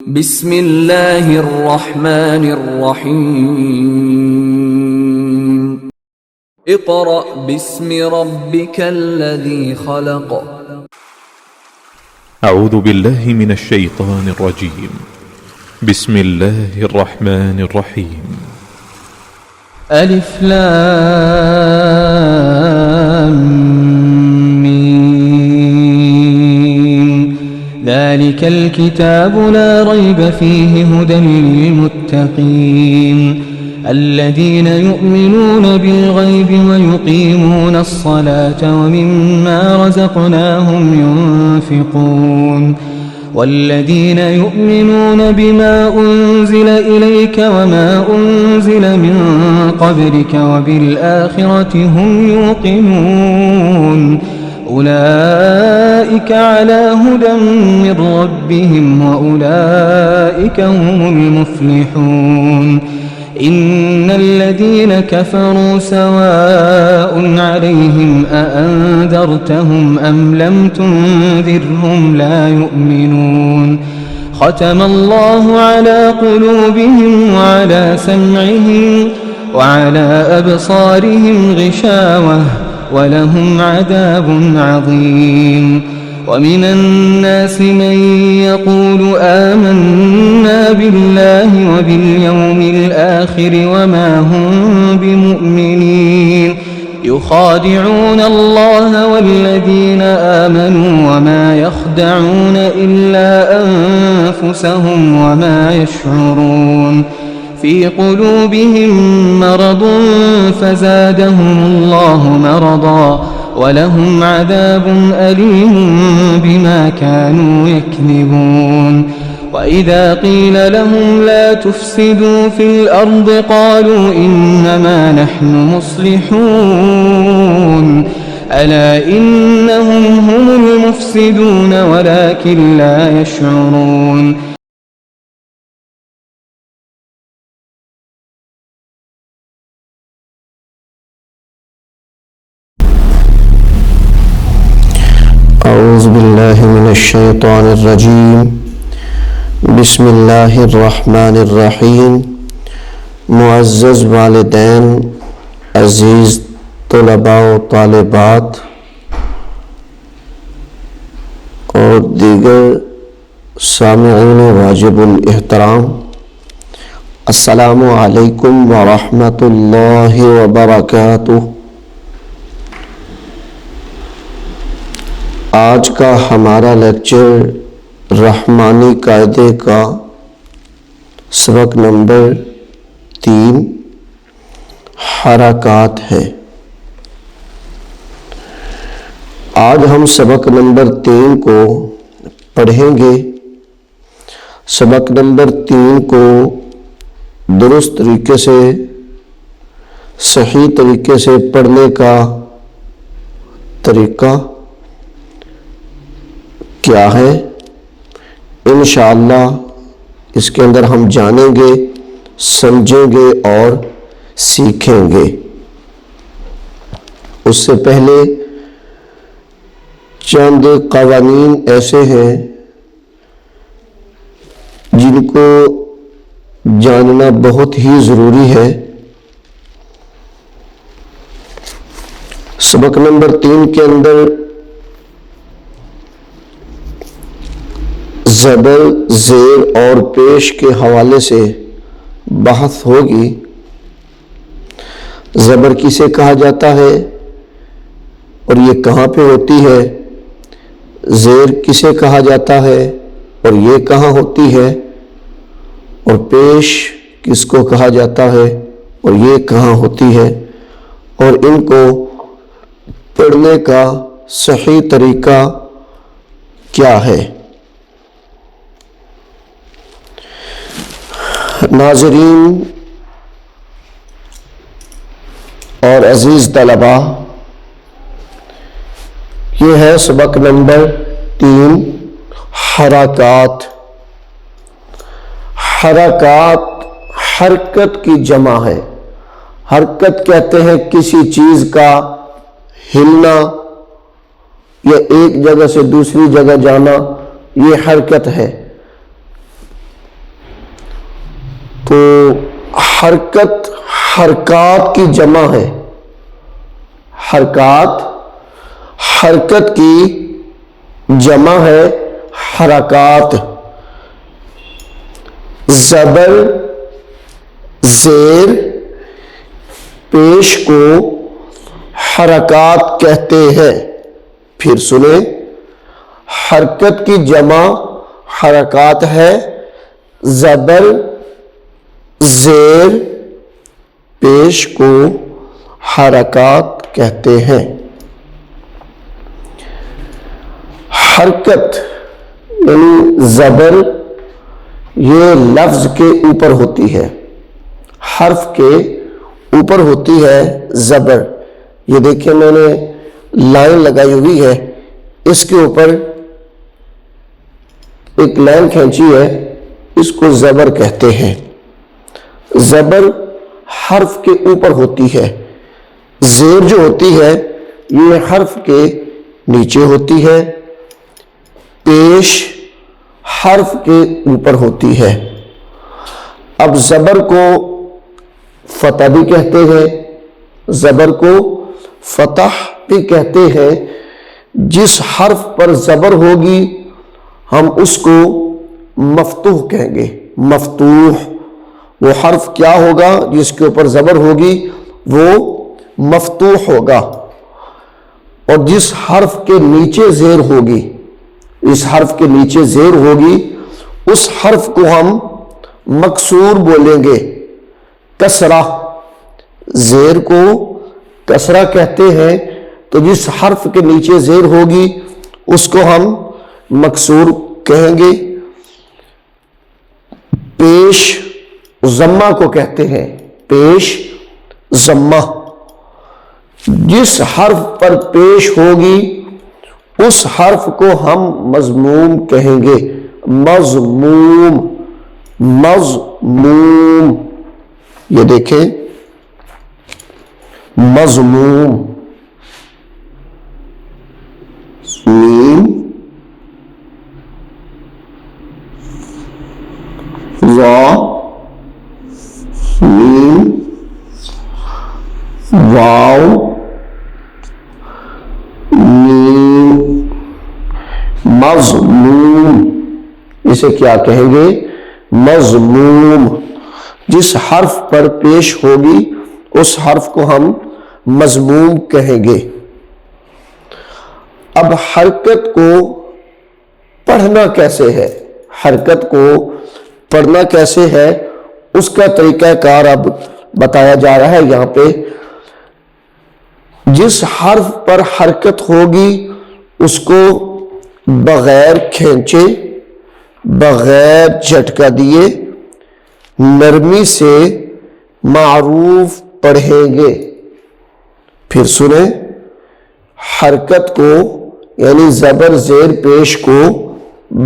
بسم اللہ الرحمن الرحیم اقرأ باسم ربک الذی خلق اعوذ باللہ من الشیطان الرجیم بسم اللہ الرحمن الرحیم الف لام ذلك الكتاب لا ريب فيه هدى للمتقين الذين يؤمنون بالغيب ويقيمون الصلاة ومما رزقناهم ينفقون والذين يؤمنون بما أنزل إليك وما أنزل من قبلك وبالآخرة هم يوقنون أولئك على هدى من ربهم وأولئك هم المفلحون إن الذين كفروا سواء عليهم أأنذرتهم أم لم تنذرهم لا يؤمنون ختم الله على قلوبهم وعلى سمعهم وعلى أبصارهم غشاوة ولهم عذاب عظيم ومن الناس من يقول آمنا بالله وباليوم الآخر وما هم بمؤمنين يخادعون الله والذين آمنوا وما يخدعون إلا أنفسهم وما يشعرون في قلوبهم مرض فزادهم الله مرضا ولهم عذاب أليم بما كانوا يكذبون وإذا قيل لهم لا تفسدوا في الأرض قالوا إنما نحن مصلحون ألا إنهم هم المفسدون ولكن لا يشعرون اعوذ باللہ من الشیطان الرجیم بسم اللہ الرحمن الرحیم معزز والدین، عزیز طلباء و طالبات اور دیگر سامعین واجب الاحترام، السلام علیکم ورحمۃ اللہ وبرکاتہ۔ آج کا ہمارا لیکچر رحمانی قاعدے کا سبق نمبر 3 حرکات ہے۔ آج ہم سبق نمبر 3 کو پڑھیں گے۔ سبق نمبر 3 کو درست طریقے سے، صحیح طریقے سے پڑھنے کا طریقہ کیا ہے، انشاءاللہ اس کے اندر ہم جانیں گے، سمجھیں گے اور سیکھیں گے۔ اس سے پہلے چند قوانین ایسے ہیں جن کو جاننا بہت ہی ضروری ہے۔ سبق نمبر 3 کے اندر زبر، زیر اور پیش کے حوالے سے بحث ہوگی۔ زبر کسے کہا جاتا ہے اور یہ کہاں پہ ہوتی ہے، زیر کسے کہا جاتا ہے اور یہ کہاں ہوتی ہے، اور پیش کس کو کہا جاتا ہے اور یہ کہاں ہوتی ہے، اور ان کو پڑھنے کا صحیح طریقہ کیا ہے۔ ناظرین اور عزیز طلباء، یہ ہے سبق نمبر 3 حرکات۔ حرکات حرکت کی جمع ہے۔ حرکت کہتے ہیں کسی چیز کا ہلنا یا ایک جگہ سے دوسری جگہ جانا، یہ حرکت ہے۔ تو حرکت حرکات کی جمع ہے، حرکت کی جمع ہے حرکات. زبر زیر پیش کو حرکات کہتے ہیں. پھر سنیں، حرکت کی جمع حرکات ہے، زبر زیر پیش کو حرکات کہتے ہیں. حرکت یعنی زبر یہ لفظ کے اوپر ہوتی ہے، حرف کے اوپر ہوتی ہے زبر. یہ دیکھیں میں نے لائن لگائی ہوئی ہے، اس کے اوپر ایک لائن کھینچی ہے، اس کو زبر کہتے ہیں. زبر حرف کے اوپر ہوتی ہے، زیر جو ہوتی ہے یہ حرف کے نیچے ہوتی ہے، پیش حرف کے اوپر ہوتی ہے. اب زبر کو فتح بھی کہتے ہیں، زبر کو فتح بھی کہتے ہیں. جس حرف پر زبر ہوگی ہم اس کو مفتوح کہیں گے. مفتوح وہ حرف کیا ہوگا جس کے اوپر زبر ہوگی، وہ مفتوح ہوگا. اور جس حرف کے نیچے زیر ہوگی، اس حرف کے نیچے زیر ہوگی، اس حرف کو ہم مکسور بولیں گے. کسرہ، زیر کو کسرہ کہتے ہیں. تو جس حرف کے نیچے زیر ہوگی اس کو ہم مکسور کہیں گے. پیش ضمہ کو کہتے ہیں، پیش ضمہ. جس حرف پر پیش ہوگی اس حرف کو ہم مضموم کہیں گے. مضموم، مضموم. یہ دیکھیں مضموم، میم وا میم واو میم. مضموم، اسے کیا کہیں گے؟ مضموم. جس حرف پر پیش ہوگی اس حرف کو ہم مضموم کہیں گے. اب حرکت کو پڑھنا کیسے ہے؟ حرکت کو پڑھنا کیسے ہے اس کا طریقہ کار اب بتایا جا رہا ہے یہاں پہ. جس حرف پر حرکت ہوگی اس کو بغیر کھینچے، بغیر جھٹکا دیے، نرمی سے معروف پڑھیں گے. پھر سنیں، حرکت کو یعنی زبر زیر پیش کو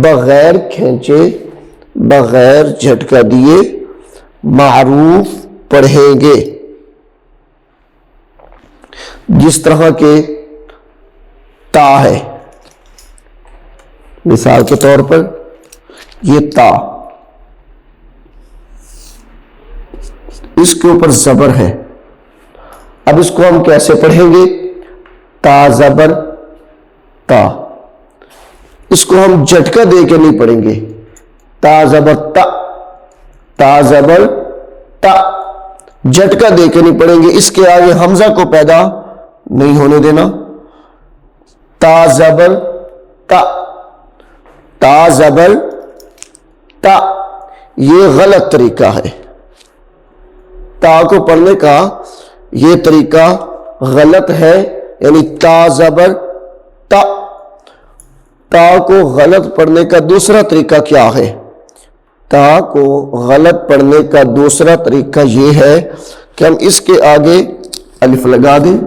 بغیر کھینچے، بغیر جھٹکا دیے معروف پڑھیں گے. جس طرح کے تا ہے، مثال کے طور پر یہ تا، اس کے اوپر زبر ہے. اب اس کو ہم کیسے پڑھیں گے؟ تا زبر تا. اس کو ہم جھٹکا دے کے نہیں پڑھیں گے. تا زبر تا، تا زبر تا، جھٹکا دے کے نہیں پڑھیں گے. اس کے آگے حمزہ کو پیدا نہیں ہونے دینا. تا زبر تا، تا زبر تا. یہ غلط طریقہ ہے. تا کو پڑھنے کا یہ طریقہ غلط ہے. یعنی تا زبر تا. تا کو غلط پڑھنے کا دوسرا طریقہ کیا ہے؟ تا کو غلط پڑھنے کا دوسرا طریقہ یہ ہے کہ ہم اس کے آگے الف لگا دیں.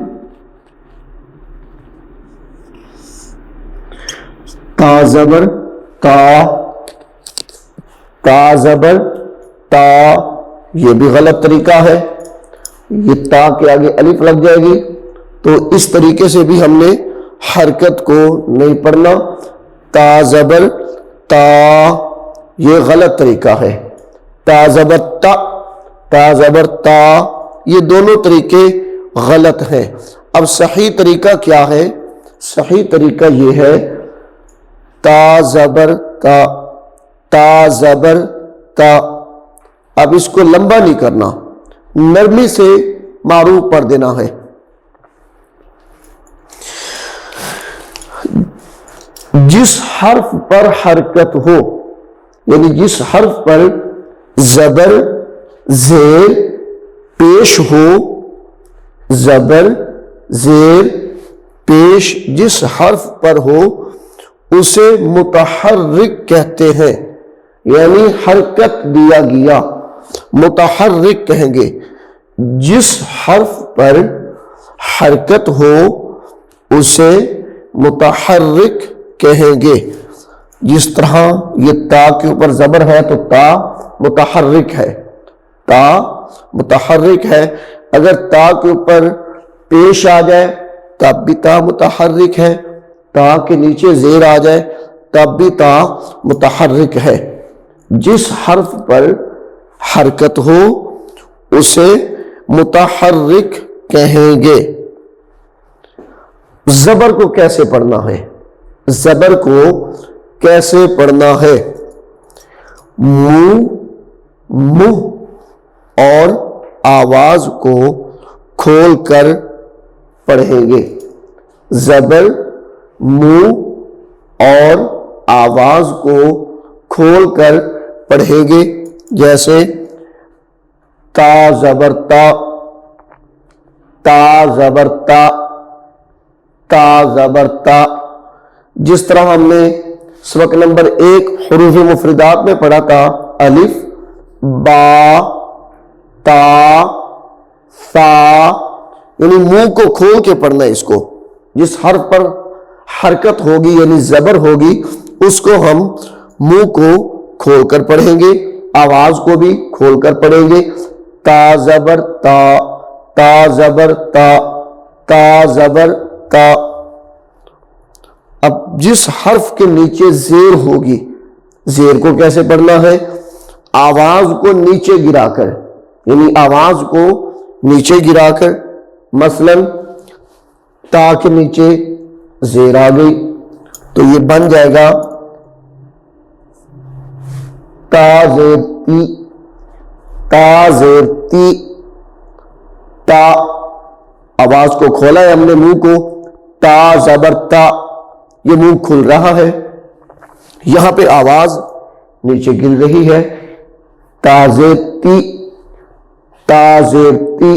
تا زبر تا، تا زبر تا. یہ بھی غلط طریقہ ہے. یہ تا کے آگے الف لگ جائے گی تو اس طریقے سے بھی ہم نے حرکت کو نہیں پڑھنا. تا زبر تا، یہ غلط طریقہ ہے. تا زبر تا، تا زبر تا، یہ دونوں طریقے غلط ہیں۔ اب صحیح طریقہ کیا ہے؟ صحیح طریقہ یہ ہے تا زبر تا، تا زبر تا۔ اب اس کو لمبا نہیں کرنا، نرمی سے معروف پڑھ دینا ہے۔ جس حرف پر حرکت ہو، یعنی جس حرف پر زبر زیر پیش ہو، زبر زیر پیش جس حرف پر ہو اسے متحرک کہتے ہیں، یعنی حرکت دیا گیا، متحرک کہیں گے۔ جس حرف پر حرکت ہو اسے متحرک کہیں گے۔ جس طرح یہ تا کے اوپر زبر ہے تو تا متحرک ہے، تا متحرک ہے۔ اگر تا کے اوپر پیش آ جائے تب بھی تا متحرک ہے، تا کے نیچے زیر آ جائے تب بھی تا متحرک ہے۔ جس حرف پر حرکت ہو اسے متحرک کہیں گے۔ زبر کو کیسے پڑھنا ہے؟ زبر کو کیسے پڑھنا ہے؟ منہ منہ اور آواز کو کھول کر پڑھیں گے۔ زبر منہ اور آواز کو کھول کر پڑھیں گے، جیسے تا زبر تا، تا زبر تا، تا زبر تا۔ جس طرح ہم نے سبق نمبر 1 حروف مفردات میں پڑھا تھا، الف با تا سا، یعنی منہ کو کھول کے پڑھنا ہے اس کو۔ جس حرف پر حرکت ہوگی یعنی زبر ہوگی اس کو ہم منہ کو کھول کر پڑھیں گے، آواز کو بھی کھول کر پڑھیں گے۔ تا زبر تا، تا زبر تا، تا زبر تا۔ اب جس حرف کے نیچے زیر ہوگی، زیر کو کیسے پڑھنا ہے؟ آواز کو نیچے گرا کر، یعنی آواز کو نیچے گرا کر، مثلا تا کے نیچے زیر آ گئی تو یہ بن جائے گا تا زیر تی، تا زیر تی، تا۔ آواز کو کھولا ہے ہم نے منہ کو، تا زبر تا، یہ منہ کھل رہا ہے، یہاں پہ آواز نیچے گر رہی ہے، تا زیر تی، تا زیر تی،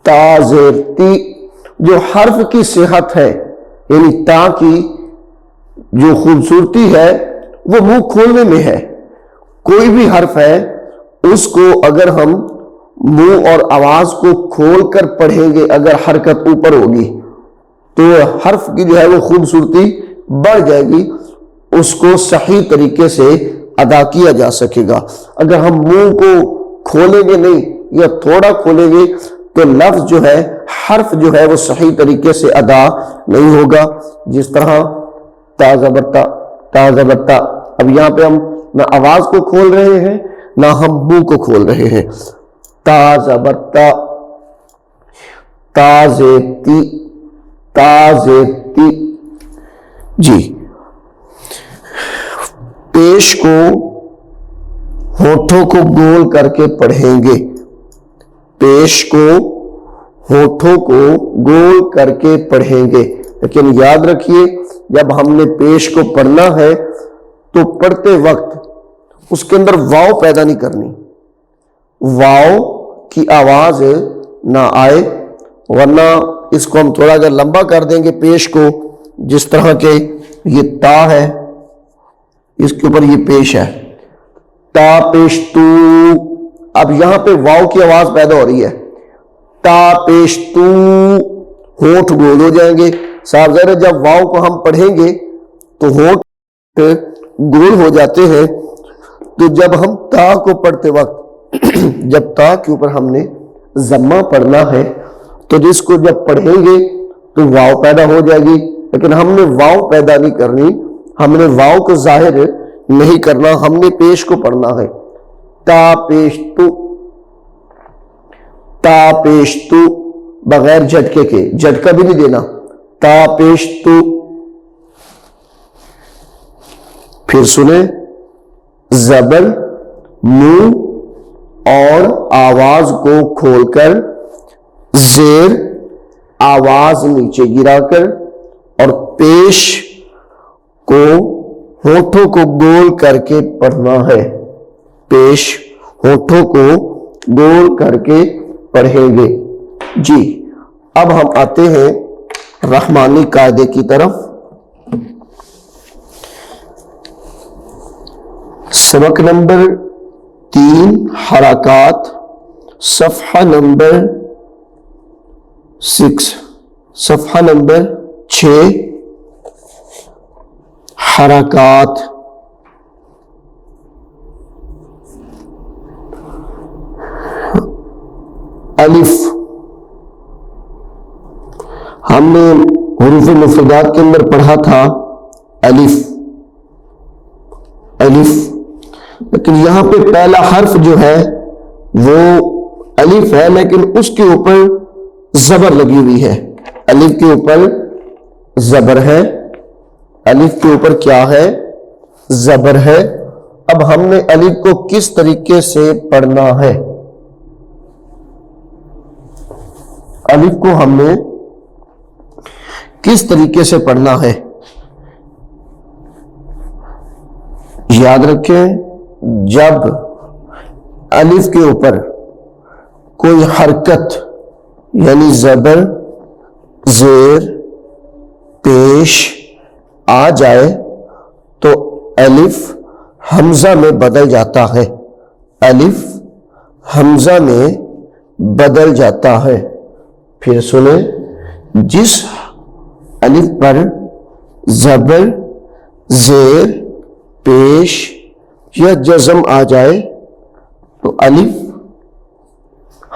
تا زیر تی۔ جو حرف کی صحت ہے یعنی تا کی جو خوبصورتی ہے وہ منہ کھولنے میں ہے۔ کوئی بھی حرف ہے اس کو اگر ہم منہ اور آواز کو کھول کر پڑھیں گے، اگر حرکت اوپر ہوگی تو حرف کی جو ہے وہ خوبصورتی بڑھ جائے گی، اس کو صحیح طریقے سے ادا کیا جا سکے گا۔ اگر ہم منہ کو کھولیں گے نہیں یا تھوڑا کھولیں گے تو لفظ جو ہے، حرف جو ہے وہ صحیح طریقے سے ادا نہیں ہوگا۔ جس طرح تا زبر تا، تا زبر تا۔ اب یہاں پہ ہم نہ آواز کو کھول رہے ہیں نہ ہم منہ کو کھول رہے ہیں۔ تا زبر تا، تا زیر تی، تا زیر تی۔ جی، پیش کو ہونٹوں کو گول کر کے پڑھیں گے، پیش کو ہونٹوں کو گول کر کے پڑھیں گے۔ لیکن یاد رکھیے جب ہم نے پیش کو پڑھنا ہے تو پڑھتے وقت اس کے اندر واو پیدا نہیں کرنی، واو کی آواز نہ آئے، ورنہ اس کو ہم تھوڑا اگر لمبا کر دیں گے پیش کو، جس طرح کہ یہ تا ہے، اس کے اوپر یہ پیش ہے، تا پیش تو، اب یہاں پہ واو کی آواز پیدا ہو رہی ہے، تا پیش تو، ہونٹ گول ہو جائیں گے۔ صاحب ظاہر ہے جب واو کو ہم پڑھیں گے تو ہونٹ گول ہو جاتے ہیں، تو جب ہم تا کو پڑھتے وقت جب تا کے اوپر ہم نے ضمہ پڑھنا ہے تو جس کو جب پڑھیں گے تو واو پیدا ہو جائے گی، لیکن ہم نے واو پیدا نہیں کرنی، ہم نے واو کو ظاہر نہیں کرنا، ہم نے پیش کو پڑھنا ہے۔ تا پیش تو، تا پیش تو بغیر جھٹکے کے، جھٹکا بھی نہیں دینا، تا پیش تو۔ پھر سنیں، زبر منہ اور آواز کو کھول کر، زیر آواز نیچے گرا کر، اور پیش کو ہونٹوں کو گول کر کے پڑھنا ہے، پیش ہونٹوں کو گول کر کے پڑھیں گے۔ جی اب ہم آتے ہیں رحمانی قاعدے کی طرف۔ سبق نمبر 3 حرکات، صفحہ نمبر 6، صفحہ نمبر 6، حرکات۔ الف، ہم نے حروف مفردات کے اندر پڑھا تھا الف، الف، لیکن یہاں پہ پہلا حرف جو ہے وہ الف ہے، لیکن اس کے اوپر زبر لگی ہوئی ہے، الف کے اوپر زبر ہے، الف کے اوپر کیا ہے؟ زبر ہے۔ اب ہم نے الف کو کس طریقے سے پڑھنا ہے؟ الف کو ہم نے کس طریقے سے پڑھنا ہے؟ یاد رکھیں، جب الف کے اوپر کوئی حرکت یعنی زبر، زیر، پیش آ جائے تو الف حمزہ میں بدل جاتا ہے، الف حمزہ میں بدل جاتا ہے۔ پھر سنیں، جس الف پر زبر، زیر، پیش یا جزم آ جائے تو الف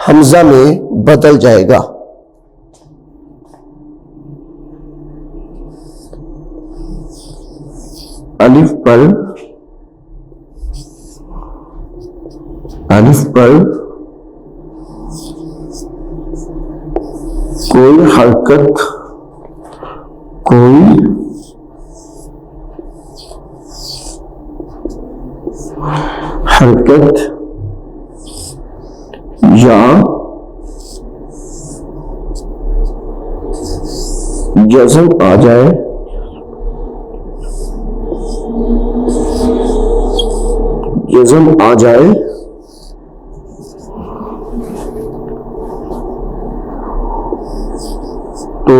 حمزہ میں بدل جائے گا۔ الف پر کوئی حرکت، کوئی حرکت یا جزم آ جائے تو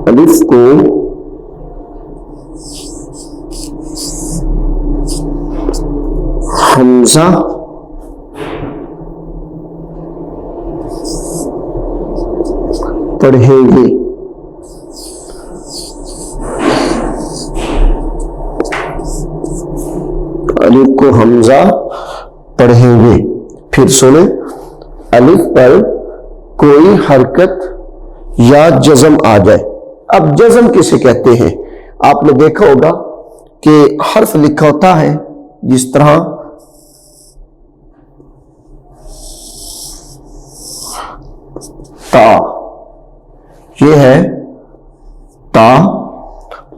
الف کو حمزہ پڑھیں گے۔ الف کو حمزہ پڑھیں گے۔ پھر سنیں، الف پر کوئی حرکت یا جزم آ جائے۔ اب جزم کسے کہتے ہیں؟ آپ نے دیکھا ہوگا کہ حرف لکھا ہوتا ہے جس طرح تا، یہ ہے تا،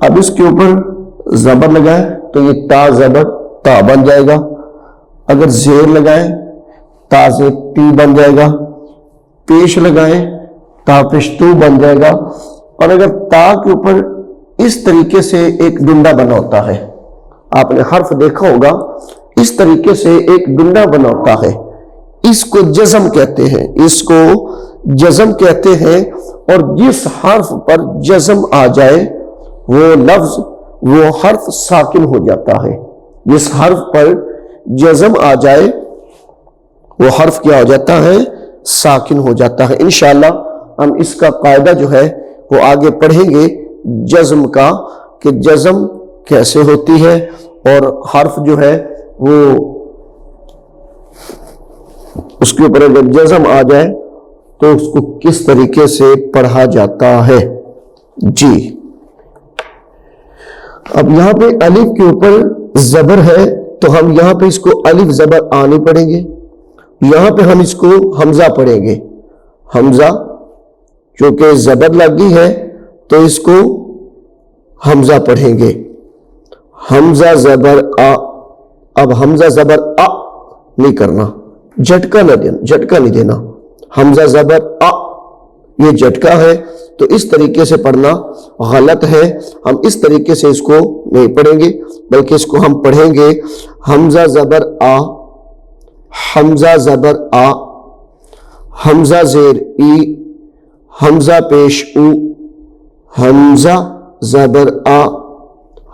اب اس کے اوپر زبر لگائیں تو یہ تا زبر تا بن جائے گا، اگر زیر لگائیں تا سے تی بن جائے گا، پیش لگائیں تا پشتو بن جائے گا، اور اگر تا کے اوپر اس طریقے سے ایک ڈنڈا بنا ہوتا ہے، آپ نے حرف دیکھا ہوگا اس طریقے سے ایک ڈنڈا بنا ہوتا ہے، اس کو جزم کہتے ہیں، اس کو جزم کہتے ہیں۔ اور جس حرف پر جزم آ جائے وہ لفظ، وہ حرف ساکن ہو جاتا ہے، جس حرف پر جزم آ جائے وہ حرف کیا ہو جاتا ہے؟ ساکن ہو جاتا ہے۔ انشاءاللہ ہم اس کا قاعدہ جو ہے وہ آگے پڑھیں گے، جزم کا، کہ جزم کیسے ہوتی ہے اور حرف جو ہے وہ اس کے اوپر اگر جزم آ جائے تو اس کو کس طریقے سے پڑھا جاتا ہے۔ جی اب یہاں پہ الف کے اوپر زبر ہے تو ہم یہاں پہ اس کو الف زبر آ نہیں پڑھیں گے، یہاں پہ ہم اس کو حمزہ پڑھیں گے. حمزہ کیونکہ زبر لگی ہے تو اس کو حمزہ پڑھیں گے. حمزہ زبر آ. اب حمزہ زبر آ نہیں کرنا، جھٹکا نہیں دینا. حمزہ زبر آ یہ جھٹکا ہے تو اس طریقے سے پڑھنا غلط ہے. ہم اس طریقے سے اس کو نہیں پڑھیں گے بلکہ اس کو ہم پڑھیں گے حمزہ زبر آ، حمزہ زبر آ، حمزہ زیر ای، حمزہ پیش او، حمزہ زبر آ،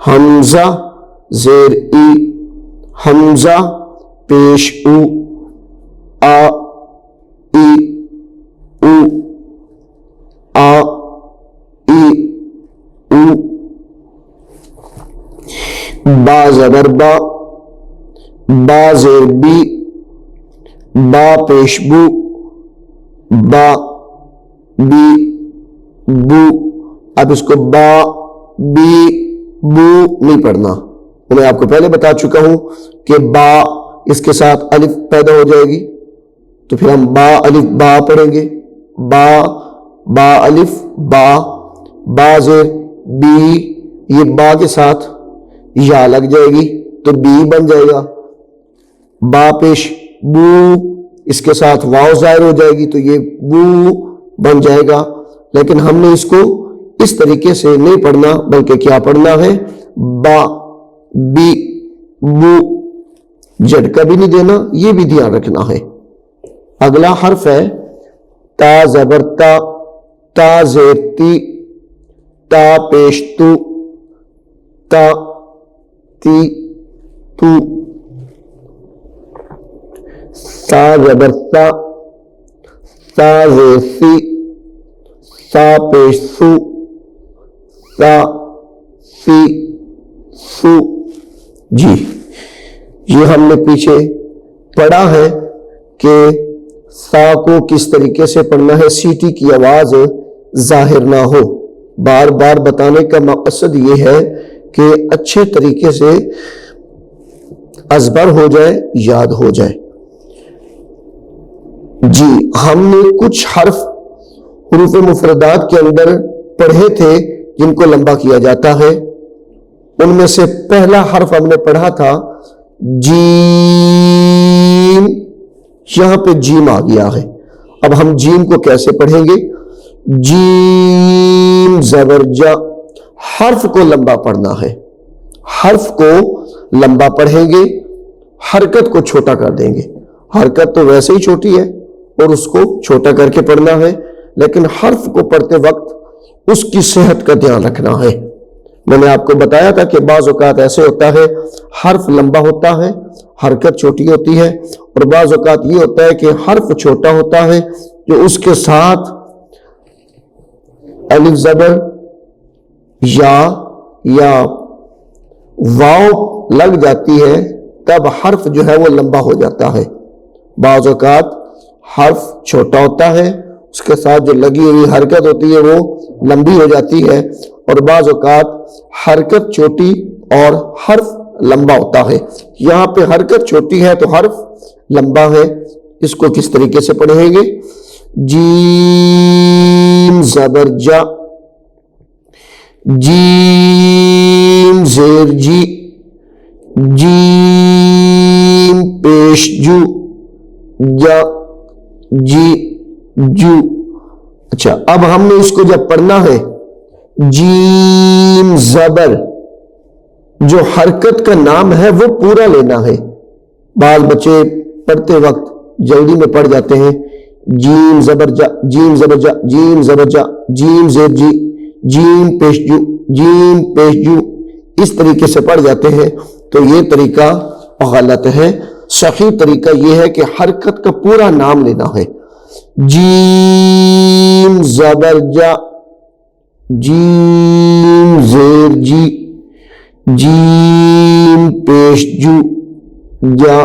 حمزہ زیر ای، حمزہ پیش او، آ ای او، آ ای او. با زبر با، با زیر بی، با پیش بو، با بی بو. اب اس کو با بی بو نہیں پڑھنا. میں آپ کو پہلے بتا چکا ہوں کہ با اس کے ساتھ الف پیدا ہو جائے گی تو پھر ہم با الف با پڑھیں گے. با با الف با، با زیر بی، یہ با کے ساتھ یا لگ جائے گی تو بی بن جائے گا. با پیش بو، اس کے ساتھ واو ظاہر ہو جائے گی تو یہ بو بن جائے گا. لیکن ہم نے اس کو اس طریقے سے نہیں پڑھنا بلکہ کیا پڑھنا ہے، با بی بو. جھٹکا بھی نہیں دینا، یہ بھی دھیان رکھنا ہے. اگلا حرف ہے تا زبر تا، تا زیر تی، تا پیش تو، تا تی تو. سا زبر سا، سا زیر سی، سا پیش سو، سا سی سو. جی یہ ہم نے پیچھے پڑھا ہے کہ سا کو کس طریقے سے پڑھنا ہے، سیٹی کی آواز ظاہر نہ ہو. بار بار بتانے کا مقصد یہ ہے کہ اچھے طریقے سے ازبر ہو جائے، یاد ہو جائے. جی ہم نے کچھ حرف حروف مفردات کے اندر پڑھے تھے جن کو لمبا کیا جاتا ہے. ان میں سے پہلا حرف ہم نے پڑھا تھا جیم. یہاں پہ جیم آ گیا ہے. اب ہم جیم کو کیسے پڑھیں گے؟ جیم زبر جا. حرف کو لمبا پڑھنا ہے، حرف کو لمبا پڑھیں گے، حرکت کو چھوٹا کر دیں گے. حرکت تو ویسے ہی چھوٹی ہے اور اس کو چھوٹا کر کے پڑھنا ہے، لیکن حرف کو پڑھتے وقت اس کی صحت کا دھیان رکھنا ہے. میں نے آپ کو بتایا تھا کہ بعض اوقات ایسے ہوتا ہے حرف لمبا ہوتا ہے، حرکت چھوٹی ہوتی ہے، اور بعض اوقات یہ ہوتا ہے کہ حرف چھوٹا ہوتا ہے جو اس کے ساتھ الف زبر یا واو لگ جاتی ہے تب حرف جو ہے وہ لمبا ہو جاتا ہے. بعض اوقات حرف چھوٹا ہوتا ہے، اس کے ساتھ جو لگی ہوئی حرکت ہوتی ہے وہ لمبی ہو جاتی ہے، اور بعض اوقات حرکت چھوٹی اور حرف لمبا ہوتا ہے. یہاں پہ حرکت چھوٹی ہے تو حرف لمبا ہے. اس کو کس طریقے سے پڑھیں گے؟ جیم زبر جا، جیم زیر جی، جیم پیش جو، جا جی جو. اچھا اب ہم نے اس کو جب پڑھنا ہے جیم زبر، جو حرکت کا نام ہے وہ پورا لینا ہے. بعض بچے پڑھتے وقت جلدی میں پڑھ جاتے ہیں جیم زبر جا، جیم زبر جا، جیم زبر جا، جیم زیر جی، جیم پیش جو، جیم پیش جو. اس طریقے سے پڑھ جاتے ہیں تو یہ طریقہ غلط ہے. صحیح طریقہ یہ ہے کہ حرکت کا پورا نام لینا ہے. جیم زبر جا، جیم زیر جی، جیم پیش جو، جا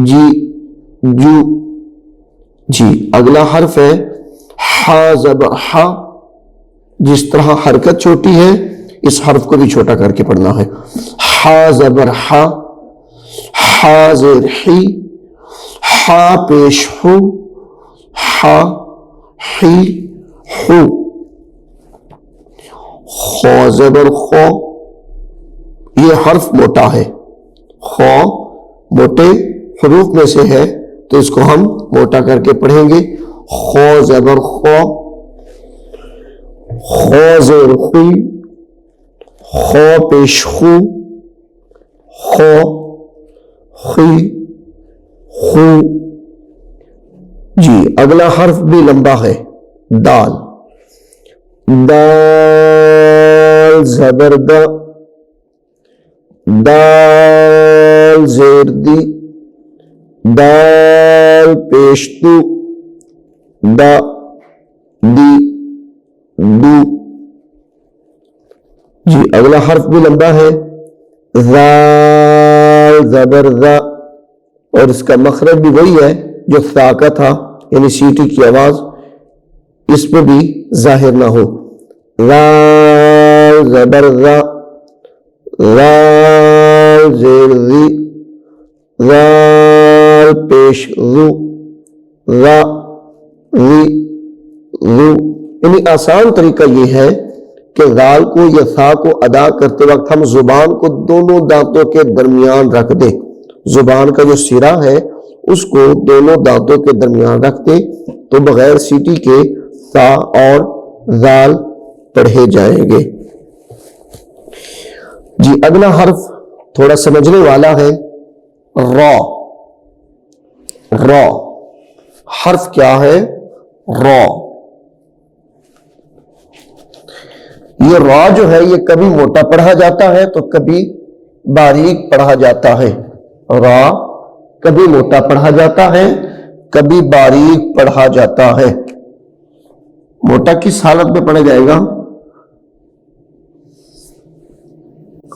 جی جو. جی اگلا حرف ہے ہا زبر ہا. جس طرح حرکت چھوٹی ہے اس حرف کو بھی چھوٹا کر کے پڑھنا ہے. ہا زبر ہا، ہا زیر ہی، ہا پیش ہو، ہا ہی ہو. خو زبر خو، یہ حرف موٹا ہے، خو موٹے حروف میں سے ہے تو اس کو ہم موٹا کر کے پڑھیں گے. خو زبر خو، خو زیر خوی، خو پیش خو، خو خی خو. جی اگلا حرف بھی لمبا ہے، دال. دال زبر دا، دال زیر دی، دال پیش دو، دا دی دو. جی اگلا حرف بھی لمبا ہے، ذال زبر ذا، اور اس کا مخرج بھی وہی ہے جو ثا کا تھا، یعنی سیٹی کی آواز اس پہ بھی ظاہر نہ ہو. ذال زبر ذا، ذال زیر ذی، ذال پیش ذو، ذا ذی ذو. یعنی آسان طریقہ یہ ہے کہ ذال کو یا ثا کو ادا کرتے وقت ہم زبان کو دونوں دانتوں کے درمیان رکھ دیں. زبان کا جو سرا ہے اس کو دونوں دانتوں کے درمیان رکھ دیں تو بغیر سیٹی کے ثا اور ذال پڑھے جائیں گے. جی اگلا حرف تھوڑا سمجھنے والا ہے، را. را حرف کیا ہے؟ را. یہ را جو ہے یہ کبھی موٹا پڑھا جاتا ہے تو کبھی باریک پڑھا جاتا ہے. را کبھی موٹا پڑھا جاتا ہے، کبھی باریک پڑھا جاتا ہے. موٹا کس حالت میں پڑھا جائے گا؟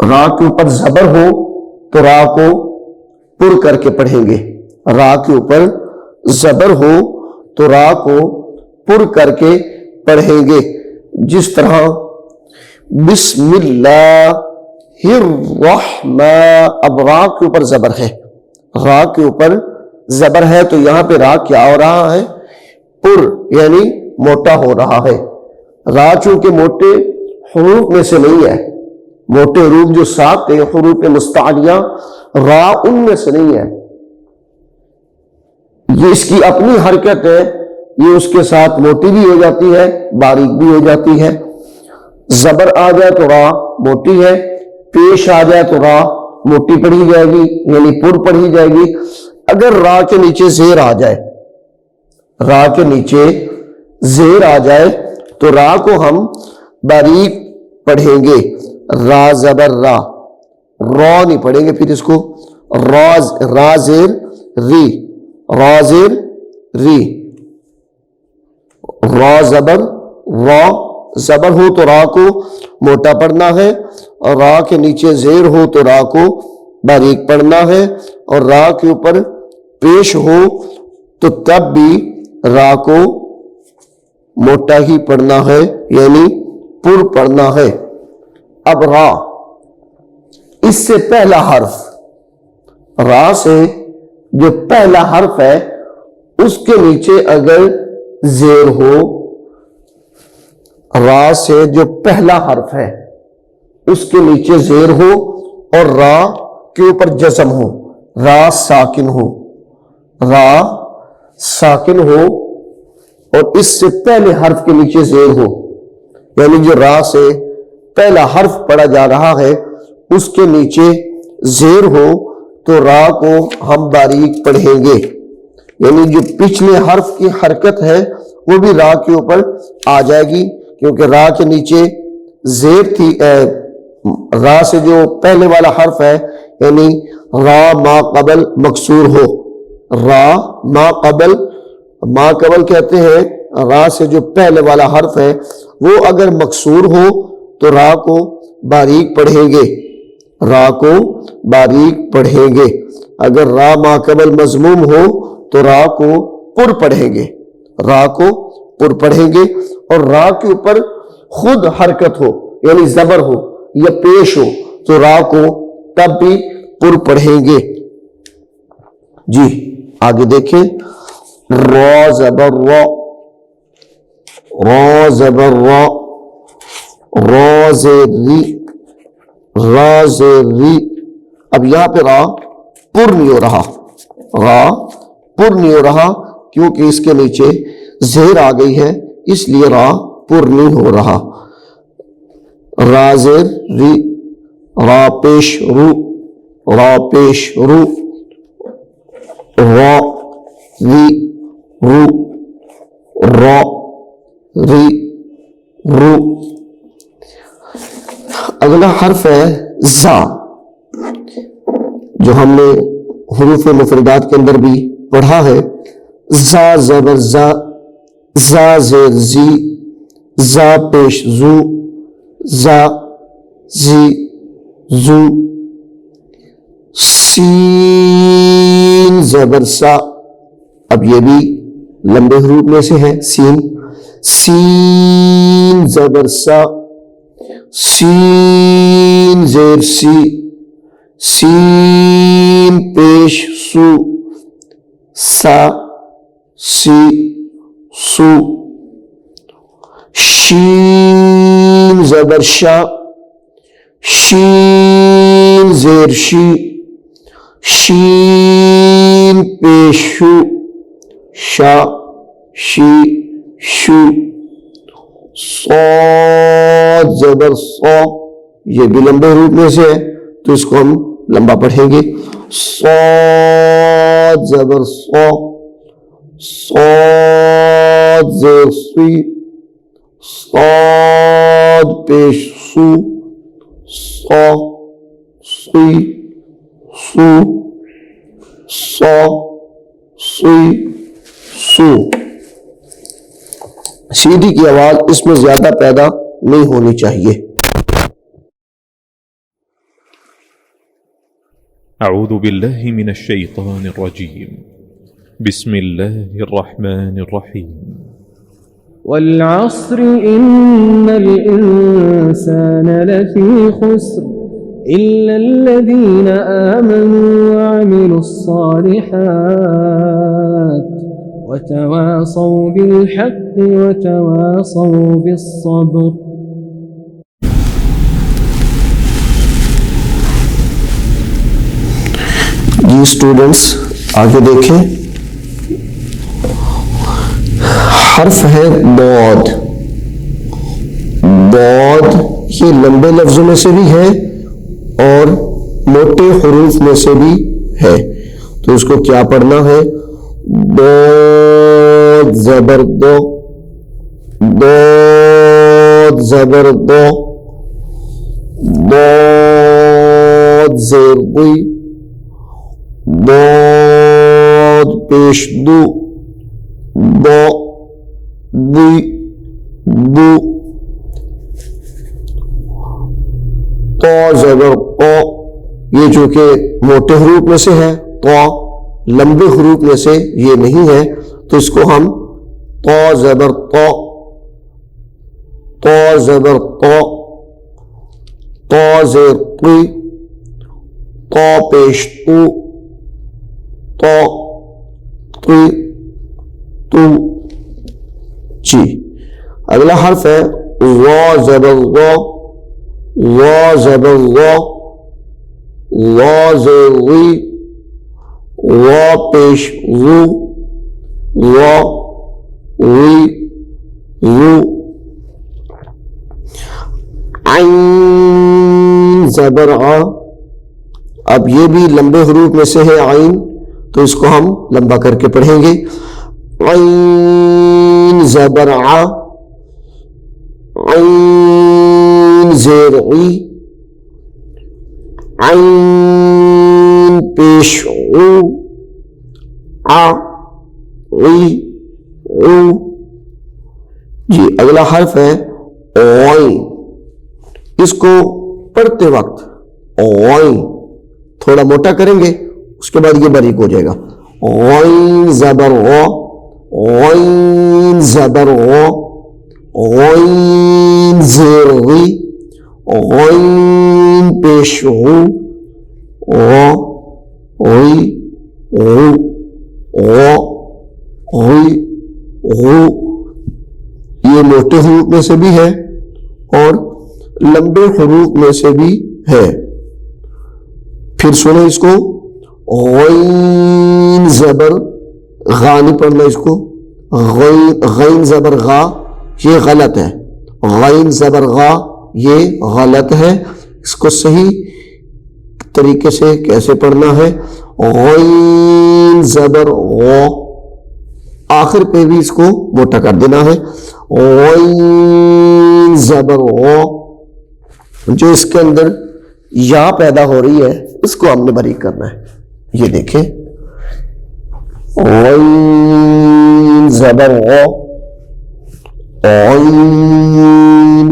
را کے اوپر زبر ہو تو را کو پر کر کے پڑھیں گے. را کے اوپر زبر ہو تو را کو پر کر کے پڑھیں گے. جس طرح بسم اللہ الرحمن، اب را کے اوپر زبر ہے، را کے اوپر زبر ہے تو یہاں پہ را کیا ہو رہا ہے؟ پر، یعنی موٹا ہو رہا ہے. را چونکہ موٹے حروف میں سے نہیں ہے، موٹے حروف جو 7 ہیں حروف مستعلیہ، را ان میں سے نہیں ہے. یہ اس کی اپنی حرکت ہے، یہ اس کے ساتھ موٹی بھی ہو جاتی ہے، باریک بھی ہو جاتی ہے. زبر آ جائے تو را موٹی ہے، پیش آ جائے تو را موٹی پڑھی جائے گی، یعنی پر پڑھی جائے گی. اگر را کے نیچے زیر آ جائے، را کے نیچے زیر آ جائے تو را کو ہم باریک پڑھیں گے. را زبر را، را نہیں پڑھیں گے پھر اس کو. را زیر ری، را زیر ری. را زبر را، زبر ہو تو را کو موٹا پڑھنا ہے، اور را کے نیچے زیر ہو تو را کو باریک پڑھنا ہے، اور را کے اوپر پیش ہو تو تب بھی را کو موٹا ہی پڑھنا ہے، یعنی پر پڑھنا ہے. اب را، اس سے پہلا حرف، را سے جو پہلا حرف ہے اس کے نیچے اگر زیر ہو، را سے جو پہلا حرف ہے اس کے نیچے زیر ہو اور را کے اوپر جزم ہو، را ساکن ہو، را ساکن ہو اور اس سے پہلے حرف کے نیچے زیر ہو، یعنی جو را سے پہلا حرف پڑھا جا رہا ہے اس کے نیچے زیر ہو تو را کو ہم باریک پڑھیں گے. یعنی جو پچھلے حرف کی حرکت ہے وہ بھی را کے اوپر آ جائے گی، کیونکہ را کے نیچے زیر تھی. را سے جو پہلے والا حرف ہے یعنی را ما قبل مکسور ہو، را ما قبل، ما قبل کہتے ہیں را سے جو پہلے والا حرف ہے وہ اگر مکسور ہو تو را کو باریک پڑھیں گے، را کو باریک پڑھیں گے. اگر را ما قبل مضموم ہو تو را کو پر پڑھیں گے، را کو پر پڑھیں گے. اور را کے اوپر خود حرکت ہو یعنی زبر ہو، یا پیش ہو تو را کو تب بھی پر پڑھیں گے. جی آگے دیکھیں. را زبر را، را زبر را، را زیر ری، را زیر ری. اب یہاں پہ را پر نہیں ہو رہا، را پر نہیں ہو رہا کیونکہ اس کے نیچے زیر آ گئی ہے، اس لیے را پر نہیں ہو رہا. را زیر ری، را پیش رو، را پیش رو، را ری رو، را ری رو. اگلا حرف ہے زا، جو ہم نے حروف مفردات کے اندر بھی پڑھا ہے. زا زبر زا، زا زیر زی، زا پیش زو، زا زی زو. سین زبر سا، اب یہ بھی لمبے حروف میں سے ہے. سین، سین زبر سا، سین زیر سی، سین پیش سو، سا سی سو. شین زبر شا، شین زیر شی، شین پیش شو، شا شی شو. صاد زبر صا، یہ بھی لمبے حروف میں سے ہے تو اس کو ہم لمبا پڑھیں گے. صاد زبر صا، صاد زیر سی، صاد پیش سو، صا سی سو، صا سی سو. سیدھی کی آواز اس میں زیادہ پیدا نہیں ہونی چاہیے. اعوذ باللہ من الشیطان الرجیم. بسم اللہ الرحمن الرحیم. والعصر إن الإنسان لفي خسر إلا الذين آمنوا وعملوا الصالحات وتواصوا بالحق وتواصوا بالصبر. جی اسٹوڈنٹس آگے دیکھیں. حرف ہے بود. بود یہ لمبے لفظوں میں سے بھی ہے اور موٹے حروف میں سے بھی ہے. تو اس کو کیا پڑھنا ہے؟ بود زبر دو، بود زبر دو، بود زیر بوئی، بود پیش دو، بو بوئی بو. تو زبر قو، یہ جو کہ موٹے حروف میں سے ہے، تو لمبے حروف میں سے یہ نہیں ہے تو اس کو ہم تو زبر تو، تو زبر تو، تو زیر قی، تو پیش تو، تو قی تو. جی اگلا حرف ہے وا زبر وا، وا زبر وا، وا زیر غی، وا پیش غو، وا غی غو. عین زبر آ، اب یہ بھی لمبے حروف میں سے ہے عین تو اس کو ہم لمبا کر کے پڑھیں گے. عین زبر ع، عین زیر عی، عین پیش عو، ع عی عو. جی اگلا حرف ہے عین. اس کو پڑھتے وقت عین تھوڑا موٹا کریں گے، اس کے بعد یہ باریک ہو جائے گا. عین زبر غ، عین زبر غ، عین زیر غی، غین پیش غو، غو غی غو، غو غی غو، یہ موٹے حروف میں سے بھی ہے اور لمبے حروف میں سے بھی ہے۔ پھر سنیں اس کو، غین زبر غا نہیں پڑھنا اس کو، غین زبر غا یہ غلط ہے، غین زبر غا یہ غلط ہے، اس کو صحیح طریقے سے کیسے پڑھنا ہے، غین زبر غو، آخر پہ بھی اس کو موٹا کر دینا ہے، غین زبر غو، جو اس کے اندر یا پیدا ہو رہی ہے اس کو ہم نے باریک کرنا ہے۔ یہ دیکھیں، غین زبر غو، غین،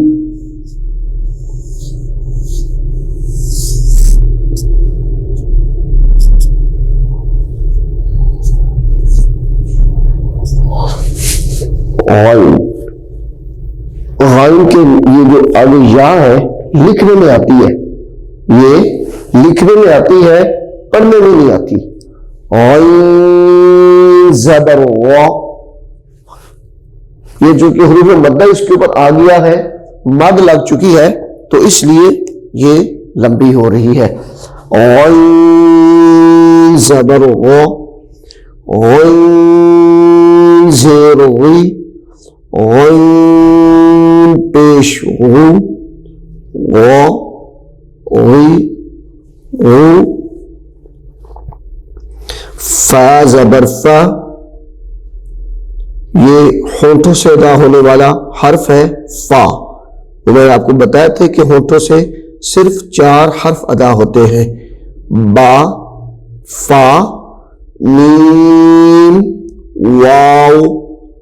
غائن کے یہ جو آگے یا ہے لکھنے میں آتی ہے، یہ لکھنے میں آتی ہے، پڑھنے میں نہیں آتی۔ غائن زبر غا، یہ جو کہ حروف مدہ اس کے اوپر آ گیا ہے، مد لگ چکی ہے تو اس لیے یہ لمبی ہو رہی ہے۔ غائن زبر غا، غائن زیر غی، غین پیش غو، غو غی غو، فا زبر فا، یہ ہونٹوں سے ادا ہونے والا حرف ہے فا۔ میں نے آپ کو بتایا تھا کہ ہونٹوں سے صرف 4 حرف ادا ہوتے ہیں، با، فا، میم، واو،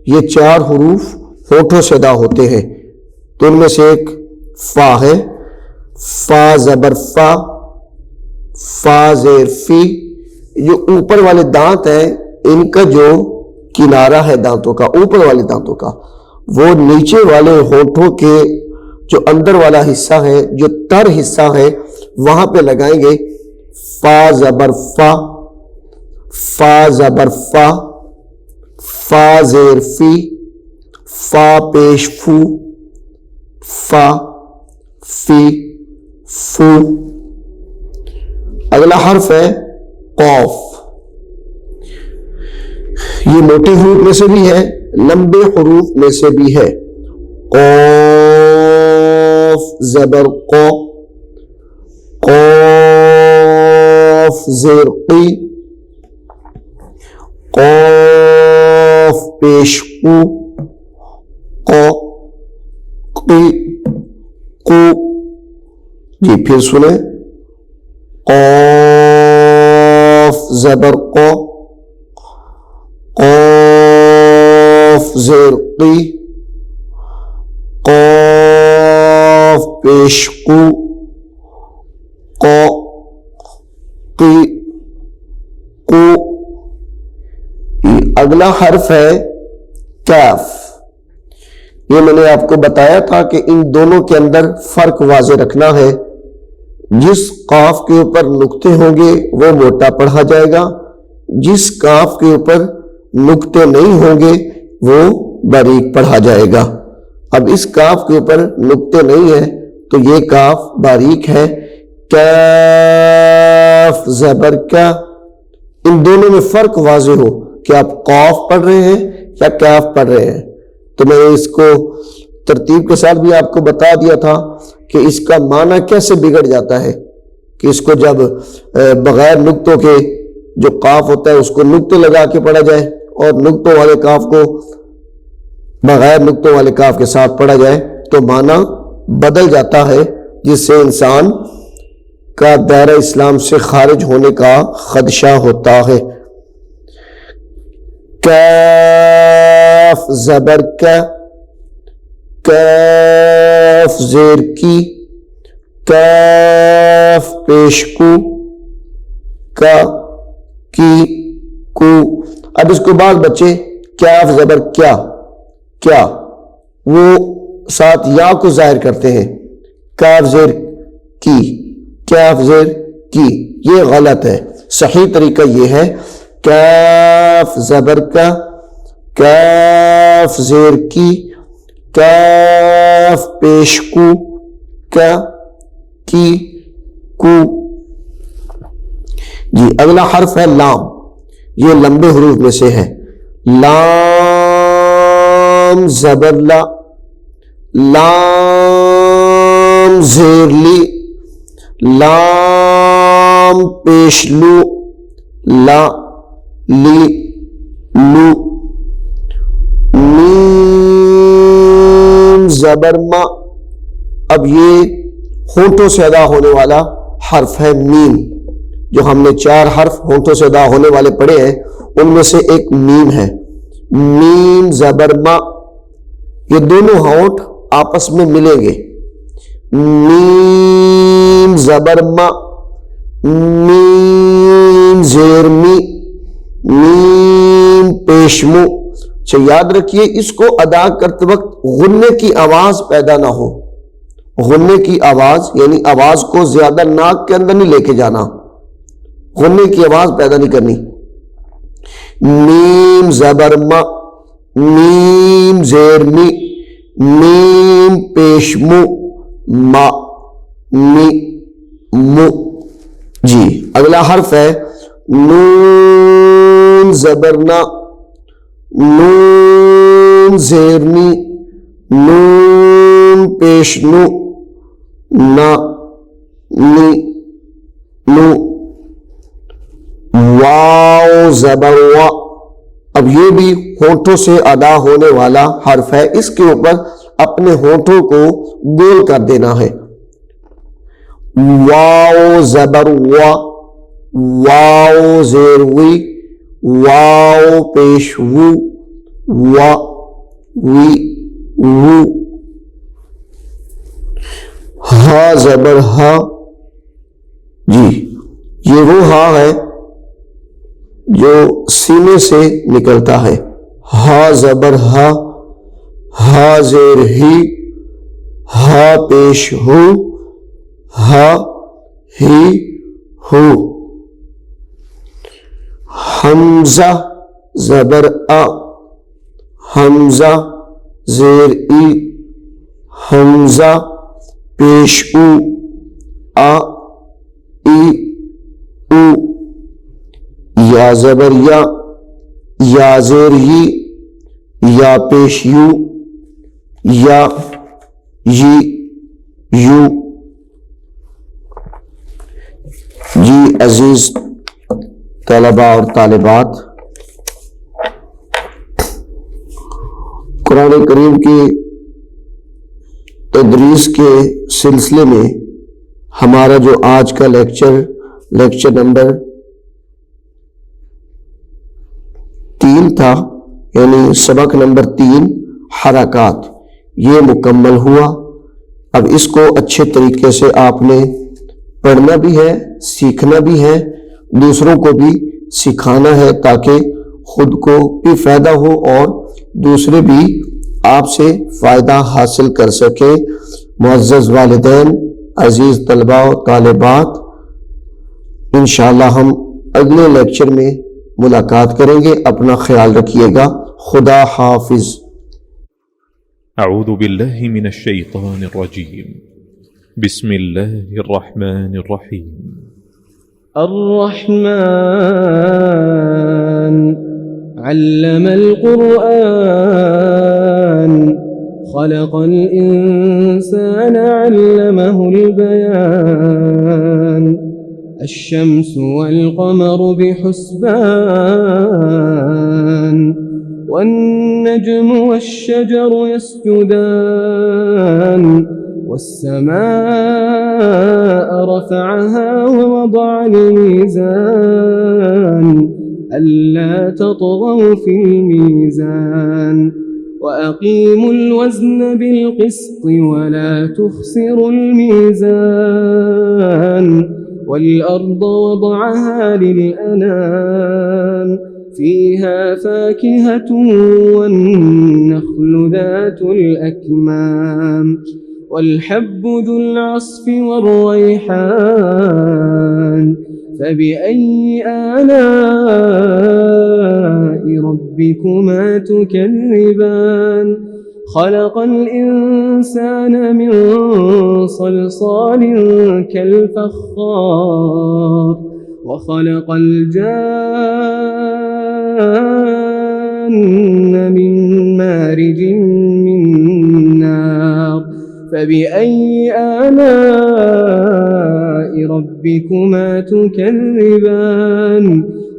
یہ 4 حروف ہونٹوں سے ادا ہوتے ہیں، تو ان میں سے ایک فا ہے۔ فا زبر فا، فا زیر فی، جو اوپر والے دانت ہیں ان کا جو کنارہ ہے دانتوں کا، اوپر والے دانتوں کا، وہ نیچے والے ہونٹوں کے جو اندر والا حصہ ہے، جو تر حصہ ہے، وہاں پہ لگائیں گے۔ فا زبر فا، فا زبر فا، فا زیر فی، فا پیش فو، فا فی فو۔ اگلا حرف ہے قاف، یہ موٹے حروف میں سے بھی ہے، لمبے حروف میں سے بھی ہے۔ قاف زبر قا، قاف زیر قی، قاف پیش قو، قا قی قو۔ جی پھر سنیں، قاف زبر قا، قاف زیر قی، قاف پیش قو، قا قی قو۔ اگلا حرف ہے کاف، یہ میں نے آپ کو بتایا تھا کہ ان دونوں کے اندر فرق واضح رکھنا ہے۔ جس قاف کے اوپر نقطے ہوں گے وہ موٹا پڑھا جائے گا، جس کاف کے اوپر نقطے نہیں ہوں گے وہ باریک پڑھا جائے گا۔ اب اس کاف کے اوپر نقطے نہیں ہیں تو یہ کاف باریک ہے۔ کاف زبر کا، ان دونوں میں فرق واضح ہو کہ آپ قاف پڑھ رہے ہیں یا کاف پڑھ رہے ہیں۔ تو میں نے اس کو ترتیب کے ساتھ بھی آپ کو بتا دیا تھا کہ اس کا معنی کیسے بگڑ جاتا ہے، کہ اس کو جب بغیر نقطوں کے جو قاف ہوتا ہے اس کو نقطے لگا کے پڑھا جائے اور نقطوں والے کاف کو بغیر نقطوں والے کاف کے ساتھ پڑھا جائے تو معنی بدل جاتا ہے، جس سے انسان کا دائرہ اسلام سے خارج ہونے کا خدشہ ہوتا ہے۔ کاف زبر کا، کاف زیر کی، کاف پیش کو، کا کی کو۔ اب اس کو بعد بچے کاف زبر کیا، کیا وہ ساتھ یا کو ظاہر کرتے ہیں، کاف زیر کی، کاف زیر کی، یہ غلط ہے. صحیح طریقہ یہ ہے کاف زبر کا، کاف زیر کی، کاف پیش کو، کا کی کو. جی اگلا حرف ہے لام. یہ لمبے حروف میں سے ہے. لام زبر لا، لام زیر لی، لام پیش لو، لا لی لو. میم زبر ما. اب یہ ہونٹوں سے ادا ہونے والا حرف ہے میم. جو ہم نے 4 حرف ہونٹوں سے ادا ہونے والے پڑھے ہیں ان میں سے ایک میم ہے. میم زبر ما. یہ دونوں ہونٹ آپس میں ملیں گے. میم زبر ما، میم زیر می، میم پیش مو. اچھا یاد رکھیے اس کو ادا کرتے وقت غننے کی آواز پیدا نہ ہو. غننے کی آواز یعنی آواز کو زیادہ ناک کے اندر نہیں لے کے جانا، غننے کی آواز پیدا نہیں کرنی. میم زبر ما، میم زیر می، میم پیش مو، ما می مو. جی اگلا حرف ہے نون زبر نا، نون زیر نی، نون پیش نو، نا نی نو. واو زبر وا. اب یہ بھی ہونٹوں سے ادا ہونے والا حرف ہے. اس کے اوپر اپنے ہونٹوں کو گول کر دینا ہے. واو زبر وا، واو زیر وی، واو پیش وو، وا وی وو. ہا زبر ہا. جی یہ وہ ہا ہے جو سینے سے نکلتا ہے. ہا زبر ہا، ہا زیر ہی، ہا پیش ہو، ہا ہی ہو. حمزہ زبر آ، حمزہ زیر ای، حمزہ پیش او، آ ای او. یا زبر یا، یا زیر یی، یا پیش یو، یا یی یو. جی عزیز طلباء اور طالبات، قرآن کریم کی تدریس کے سلسلے میں ہمارا جو آج کا لیکچر نمبر 3 تھا، یعنی سبق نمبر 3 حرکات، یہ مکمل ہوا. اب اس کو اچھے طریقے سے آپ نے پڑھنا بھی ہے، سیکھنا بھی ہے، دوسروں کو بھی سکھانا ہے تاکہ خود کو بھی فائدہ ہو اور دوسرے بھی آپ سے فائدہ حاصل کر سکیں. معزز والدین، عزیز طلباء و طالبات، انشاءاللہ ہم اگلے لیکچر میں ملاقات کریں گے. اپنا خیال رکھیے گا. خدا حافظ. أعوذ بالله من الشيطان الرجيم. بسم الله الرحمن الرحيم. الرحمن علم القرآن خلق الإنسان علمه البيان الشمس والقمر بحسبان والنجم والشجر يسجدان والسماء رفعها ووضع الميزان ألا تطغوا في الميزان وأقيموا الوزن بالقسط ولا تخسروا الميزان والأرض وضعها للأنام فيها فاكهة والنخل ذات الأكمام والحب ذو العصف والريحان فبأي آلاء ربكما تكذبان خلق الإنسان من صلصال كالفخار وخلق الجان من مارج من نار فبأي آلاء ربكما تكذبان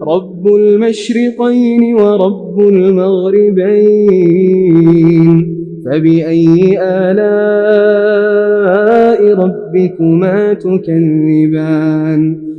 رب المشرقين ورب المغربين فبأي آلاء ربكما تكذبان